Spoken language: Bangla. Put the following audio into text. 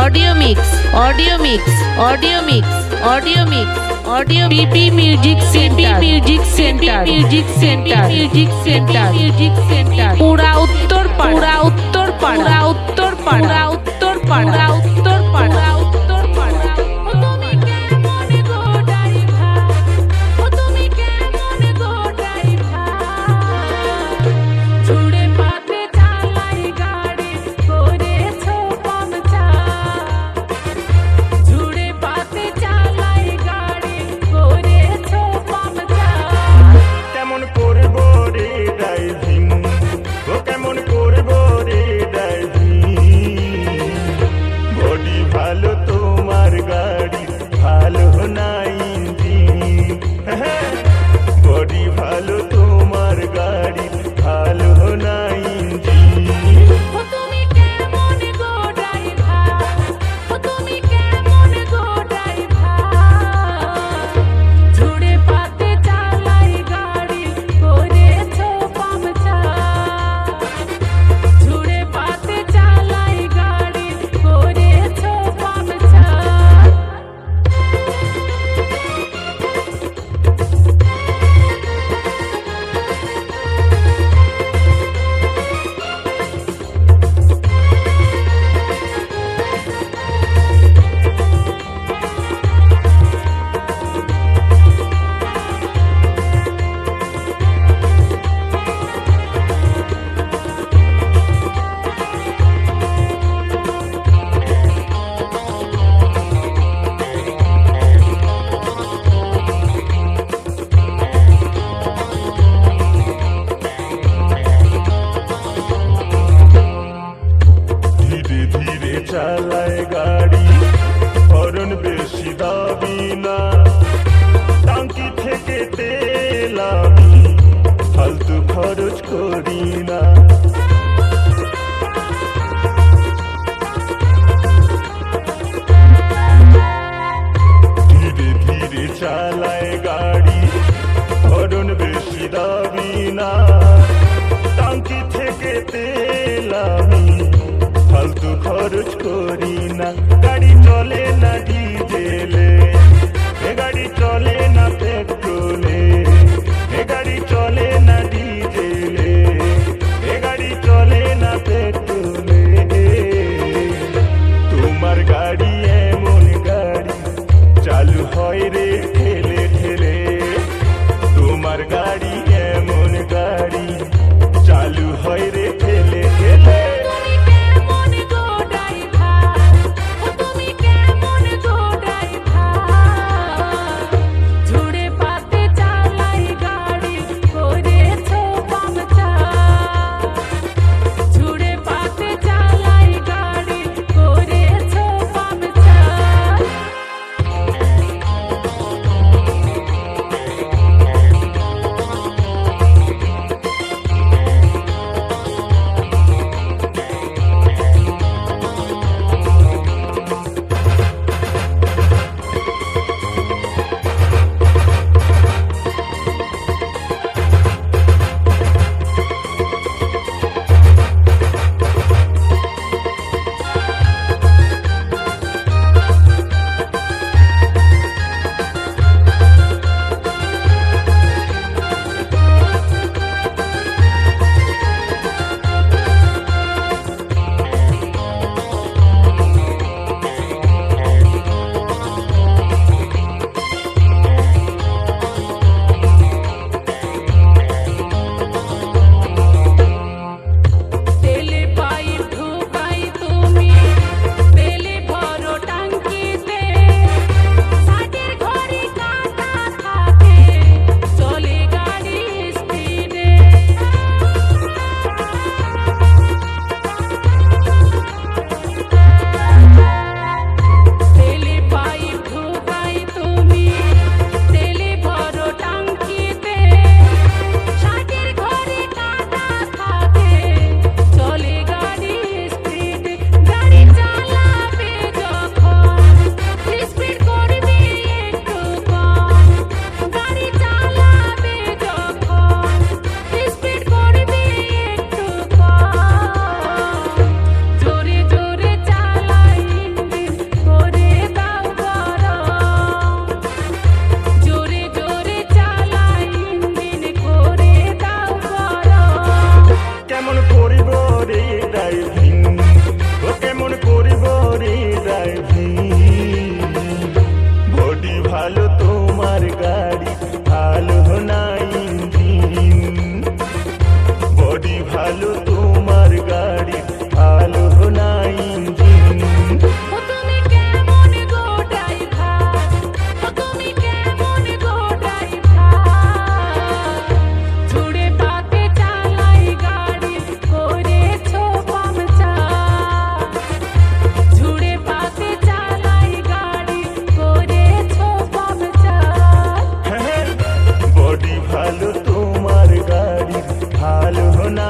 Audio mix audio mix audio mix audio mix audio PP music centre music centre music centre music centre music centre पूरा उत्तर पाड़ा उत्तर पाड़ा उत्तर पाड़ा उत्तर पाड़ा उत्तर पाड़ा उत्तर पाड़ा চালায় গাড়ি হরন বেশি দাবি না টাঙ্কি থেকে তেল আমি ফালতু খরচ করি না ধীরে ধীরে চালায় গাড়ি হরন বেশি দাবি না টাঙ্কি থেকে তেল আমি ফালতু খরচ করি না গাড়ি চলে না ডিজেলে গাড়ি চলে না পেট্রোলে গাড়ি চলে না ডিজেলে গাড়ি চলে না পেট্রোলে তোমার গাড়ি এমন গাড়ি চালু হয় রে ঠেলে ঠেলে তোমার গাড়ি এমন গাড়ি চালু হয় রে ঠেলে ঠেলে তুমি কেমন গো রে ড্রাইভিং, ও কেমন করিব রে ড্রাইভিং। বডি ভালো তোমার গাড়ি, ভালো না ইঞ্জিন। বডি ভালো তোমার গাড়ি, ভালো না ইঞ্জিন। ও তুমি কেমন গো ড্রাইভার, ও তুমি কেমন গো ড্রাইভার, ছুড়ে পাতে চালাই গাড়ি করেছো পাংচার, ছুড়ে পাতে চালাই গাড়ি করেছো পাংচার। হ্যাঁ, বডি ভালো তোমার গাড়ি, ভালো না